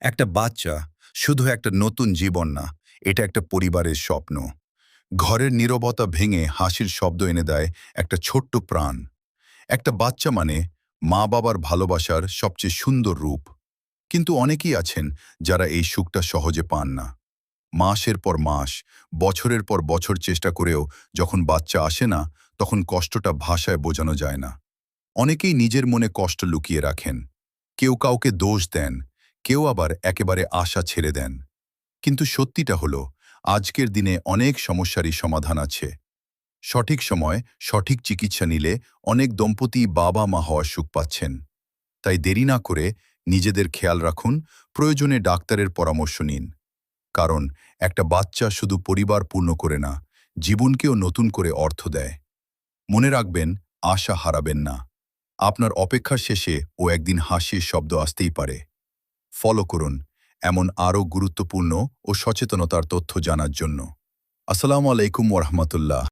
একটা বাচ্চা শুধু একটা নতুন জীবন না, এটা একটা পরিবারের স্বপ্ন। ঘরের নীরবতা ভেঙে হাসির শব্দ এনে দেয় একটা ছোট্ট প্রাণ। একটা বাচ্চা মানে মা বাবার ভালোবাসার সবচেয়ে সুন্দর রূপ। কিন্তু অনেকেই আছেন যারা এই সুখটা সহজে পান না। মাসের পর মাস, বছরের পর বছর চেষ্টা করেও যখন বাচ্চা আসে না, তখন কষ্টটা ভাষায় বোঝানো যায় না। অনেকেই নিজের মনে কষ্ট লুকিয়ে রাখেন। কেউ কাউকে দোষ দেন, কেউ আবার একেবারে আশা ছেড়ে দেন। কিন্তু সত্যিটা হলো, আজকের দিনে অনেক সমস্যারই সমাধান আছে। সঠিক সময় সঠিক চিকিৎসা নিলে অনেক দম্পতি বাবা মা হওয়ার সুখ পাচ্ছেন। তাই দেরি না করে নিজেদের খেয়াল রাখুন, প্রয়োজনে ডাক্তারের পরামর্শ নিন। কারণ একটা বাচ্চা শুধু পরিবার পূর্ণ করে না, জীবনকেও নতুন করে অর্থ দেয়। মনে রাখবেন, আশা হারাবেন না। আপনার অপেক্ষার শেষে একদিন হাসির শব্দ আসতেই পারে। ফলো করুন এমন আরও গুরুত্বপূর্ণ ও সচেতনতার তথ্য জানার জন্য। আসসালামু আলাইকুম ওয়া রাহমাতুল্লাহ।